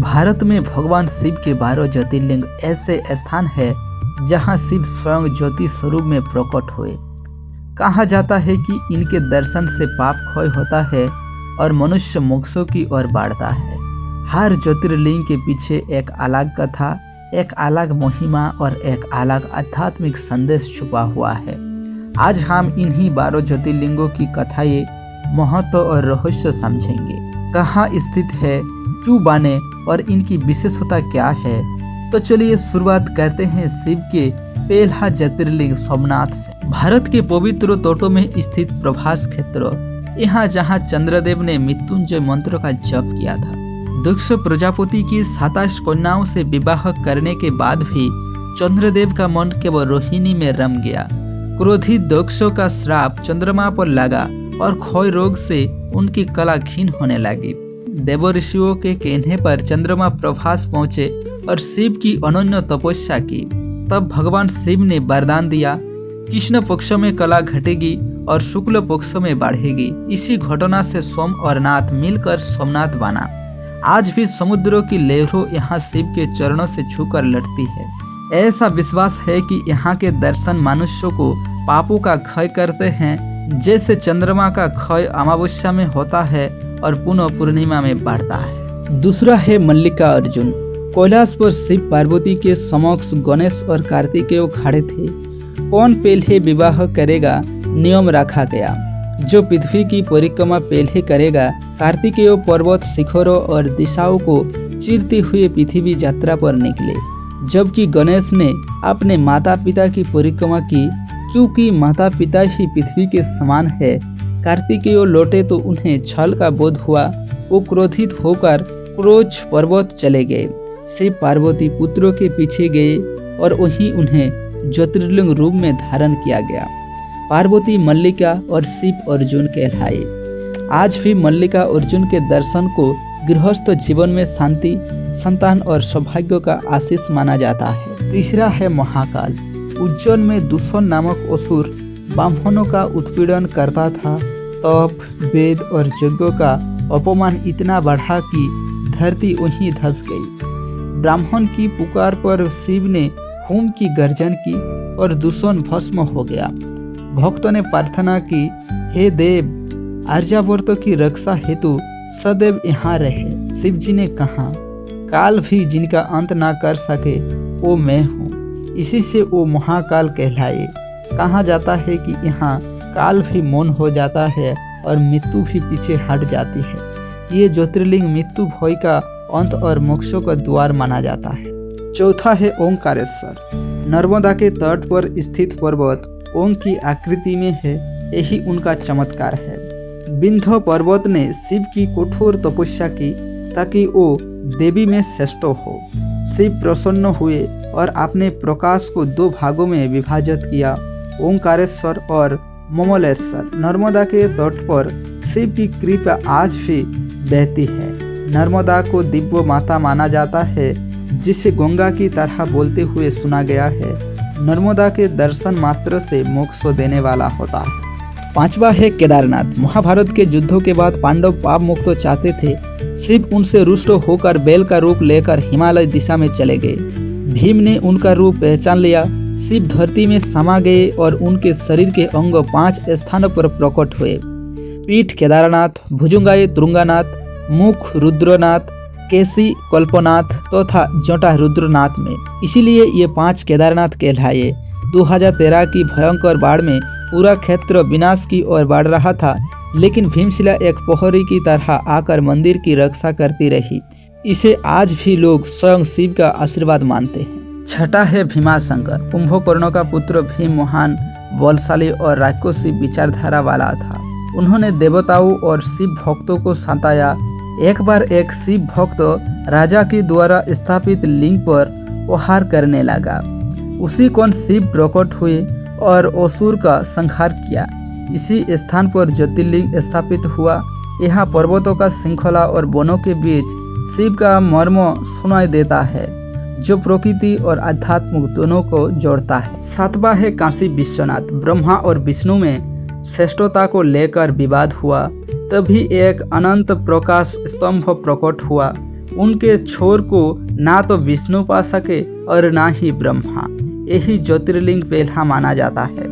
भारत में भगवान शिव के 12 ज्योतिर्लिंग ऐसे स्थान है जहां शिव स्वयं ज्योति स्वरूप में प्रकट हुए। कहा जाता है कि इनके दर्शन से पाप क्षय होता है और मनुष्य मोक्षों की ओर बढ़ता है। हर ज्योतिर्लिंग के पीछे एक अलग कथा, एक अलग महिमा और एक अलग आध्यात्मिक संदेश छुपा हुआ है। आज हम इन्हीं 12 ज्योतिर्लिंगों की कथाएं, महत्व और रहस्य समझेंगे। कहाँ स्थित है, क्यों बने और इनकी विशेषता क्या है। तो चलिए शुरुआत करते हैं शिव के पहला ज्योतिर्लिंग सोमनाथ से। भारत के पवित्र तटों में स्थित प्रभास क्षेत्र, यहाँ जहाँ चंद्रदेव ने मृत्युंजय मंत्र का जप किया था। दक्ष प्रजापति की 27 कन्याओं से विवाह करने के बाद भी चंद्रदेव का मन केवल रोहिणी में रम गया। क्रोधित दक्षों का श्राप चंद्रमा पर लगा और क्षय रोग से उनकी कला क्षीण होने लगी। देव ऋषियों के कहने पर चंद्रमा प्रभास पहुंचे और शिव की अनन्य तपस्या की। तब भगवान शिव ने वरदान दिया, कृष्ण पक्ष में कला घटेगी और शुक्ल पक्ष में बढ़ेगी। इसी घटना से सोम और नाथ मिलकर सोमनाथ बना। आज भी समुद्रों की लहरों यहाँ शिव के चरणों से छूकर लड़ती है। ऐसा विश्वास है कि यहाँ के दर्शन मनुष्यों को पापों का क्षय करते हैं, जैसे चंद्रमा का क्षय अमावस्या में होता है और पुनः पूर्णिमा में बढ़ता है। दूसरा है मल्लिका अर्जुन। कैलाश पर शिव पार्वती के समक्ष गणेश और कार्तिकेय खड़े थे। कौन पहले विवाह करेगा नियम रखा गया। जो पृथ्वी की परिक्रमा पहले करेगा। कार्तिकेय पर्वत शिखरों और दिशाओं को चीरते हुए पृथ्वी यात्रा पर निकले, जबकि गणेश ने अपने माता पिता की परिक्रमा की, क्योंकि माता पिता ही पृथ्वी के समान है। कार्तिकेय लौटे तो उन्हें छल का बोध हुआ। वो क्रोधित होकर क्रोच पर्वत चले गए। शिव पार्वती पुत्रों के पीछे गए और वहीं उन्हें ज्योतिर्लिंग रूप में धारण किया गया। पार्वती मल्लिका और शिव अर्जुन कहलाए। आज भी मल्लिका अर्जुन के दर्शन को गृहस्थ जीवन में शांति, संतान और सौभाग्य का आशीष माना जाता है। तीसरा है महाकाल। उज्जैन में दूषण नामक असुर ब्राह्मणों का उत्पीड़न करता था। तप, वेद और यज्ञों का अपमान इतना बढ़ा कि धरती वहीं धंस गई। ब्राह्मण की पुकार पर शिव ने होम की गर्जन की और दूषण भस्म हो गया। भक्तों ने प्रार्थना की, हे देव, आर्यावर्त की रक्षा हेतु सदैव यहाँ रहे। शिव जी ने कहा, काल भी जिनका अंत ना कर सके वो मैं हूँ। इसी से वो महाकाल कहलाए। कहा जाता है कि यहाँ काल भी मौन हो जाता है और मृत्यु भी पीछे हट जाती है। ये ज्योतिर्लिंग मृत्यु भय का अंत और मोक्षों का द्वार माना जाता है। चौथा है ओंकारेश्वर। नर्मदा के तट पर स्थित पर्वत ओम की आकृति में है, यही उनका चमत्कार है। विंध्य पर्वत ने शिव की कठोर तपस्या की ताकि वो देवी में श्रेष्ठ हो। शिव प्रसन्न हुए और अपने प्रकाश को 2 भागों में विभाजित किया, ओंकारेश्वर और ममलेश्वर। नर्मदा के तट पर शिव की कृपा आज भी बहती है। नर्मदा को दिव्य माता माना जाता है, जिसे गंगा की तरह बोलते हुए सुना गया है। नर्मदा के दर्शन मात्र से मोक्ष देने वाला होता है। पांचवा है केदारनाथ। महाभारत के युद्धों के बाद पांडव पाप मुक्त चाहते थे। शिव उनसे रुष्ट होकर बैल का रूप लेकर हिमालय दिशा में चले गए। भीम ने उनका रूप पहचान लिया। शिव धरती में समा गए और उनके शरीर के अंग 5 स्थानों पर प्रकट हुए। पीठ केदारनाथ, भुजंगाए तुंगानाथ, मुख रुद्रनाथ, केसी कल्पनाथ तथा जटा रुद्रनाथ में। इसीलिए ये 5 केदारनाथ कहलाए। 2013 की भयंकर बाढ़ में पूरा क्षेत्र विनाश की ओर बढ़ रहा था, लेकिन भीमशिला एक प्रहरी की तरह आकर मंदिर की रक्षा करती रही। इसे आज भी लोग स्वयं शिव का आशीर्वाद मानते हैं। छठा है भीमाशंकर। कुंभकर्ण का पुत्र भीम महान, बलशाली और राक्षसी विचारधारा वाला था। उन्होंने देवताओं और शिव भक्तों को सताया। एक बार एक शिव भक्त राजा के द्वारा स्थापित लिंग पर प्रहार करने लगा। उसी कोण शिव प्रकट हुए और असुर का संहार किया। इसी स्थान पर ज्योतिर्लिंग स्थापित हुआ। यहाँ पर्वतों का श्रृंखला और वनों के बीच शिव का मर्म सुनाई देता है, जो प्रकृति और आध्यात्म दोनों को जोड़ता है। सातवां है काशी विश्वनाथ। ब्रह्मा और विष्णु में श्रेष्ठता को लेकर विवाद हुआ। तभी एक अनंत प्रकाश स्तंभ प्रकट हुआ। उनके छोर को ना तो विष्णु पा सके और ना ही ब्रह्मा। यही ज्योतिर्लिंग पहला माना जाता है।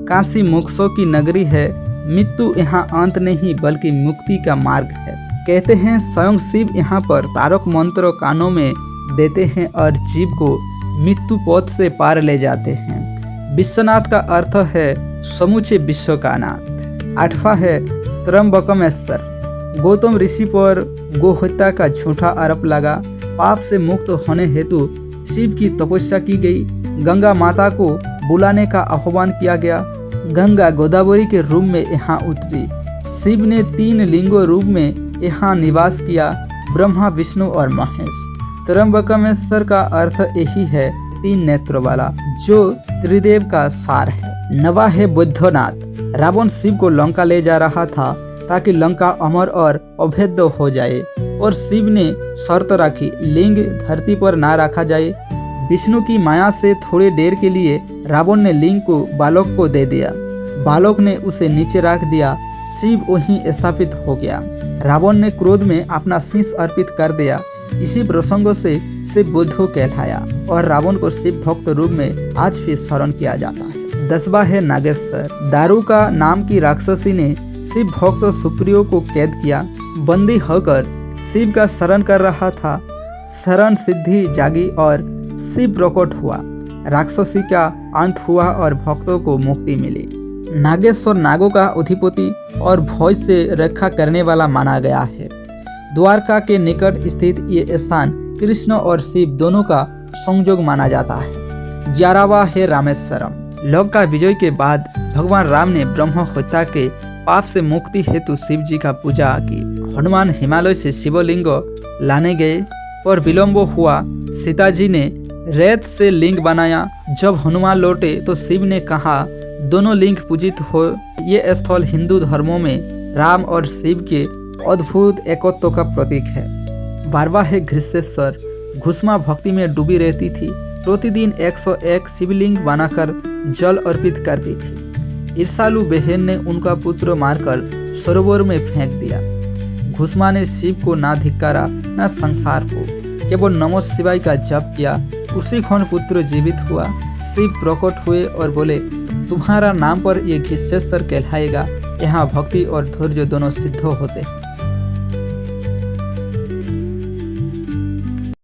काशी मोक्षों की नगरी है, मृत्यु यहाँ अंत नहीं बल्कि मुक्ति का मार्ग है। कहते हैं स्वयं शिव यहाँ पर तारक मंत्र कानों में देते हैं और जीव को मृत्यु पथ से पार ले जाते हैं। विश्वनाथ का अर्थ है समूचे विश्व का नाथ। 8वां है त्र्यंबकमेश्वर। गौतम ऋषि पर गोहत्या का झूठा आरोप लगा। पाप से मुक्त होने हेतु शिव की तपस्या की गई। गंगा माता को बुलाने का आह्वान किया गया। गंगा गोदावरी के रूप में यहाँ उतरी। शिव ने 3 लिंगों रूप में यहाँ निवास किया, ब्रह्मा विष्णु और महेश। त्र्यंबकमेश्वर का अर्थ यही है 3 नेत्रों वाला, जो त्रिदेव का सार है। 9वां है बुद्धनाथ। रावण शिव को लंका ले जा रहा था ताकि लंका अमर और अभेद्य हो जाए, और शिव ने शर्त रखी लिंग धरती पर ना रखा जाए। विष्णु की माया से थोड़ी देर के लिए रावण ने लिंग को बालक को दे दिया। बालक ने उसे नीचे रख दिया। शिव वहीं स्थापित हो गया। रावण ने क्रोध में अपना शीश अर्पित कर दिया। इसी प्रसंगों से शिव बुद्ध कहलाया और रावण को शिव भक्त रूप में आज भी स्मरण किया जाता है। 10वां है नागेश्वर। दारुका नाम की राक्षसी ने शिव भक्त सुप्रियो को कैद किया। बंदी होकर शिव का शरण कर रहा था। शरण सिद्धि जागी और शिव प्रकट हुआ। राक्षसी का अंत हुआ और भक्तों को मुक्ति मिली। नागेश्वर नागों का अधिपति और भय से रक्षा करने वाला माना गया है। द्वारका के निकट स्थित ये स्थान कृष्ण और शिव दोनों का संयोग माना जाता है। 11वां है रामेश्वरम। लंका विजय के बाद भगवान राम ने ब्रह्म हत्या के पाप से मुक्ति हेतु शिव जी का पूजा की। हनुमान हिमालय से शिवलिंग लाने गए पर विलंब हुआ। सीता जी ने रेत से लिंग बनाया। जब हनुमान लौटे तो शिव ने कहा दोनों लिंग पूजित हो। ये स्थल हिंदू धर्मों में राम और शिव के अद्भुत एकत्व का प्रतीक है। 12वां है घृष्णेश्वर। घुष्मा भक्ति में डूबी रहती थी। प्रतिदिन 101 शिवलिंग बनाकर जल अर्पित करती थी। ईर्षालु बहन ने उनका पुत्र मारकर सरोवर में फेंक दिया। घुष्मा ने शिव को ना धिक्कारा न संसार को, केवल नमो शिवाय का जप किया। उसी क्षण पुत्र जीवित हुआ। शिव प्रकट हुए और बोले तुम्हारा नाम पर ये घृष्णेश्वर कहलाएगा। यहाँ भक्ति और धैर्य दोनों सिद्ध होते हैं।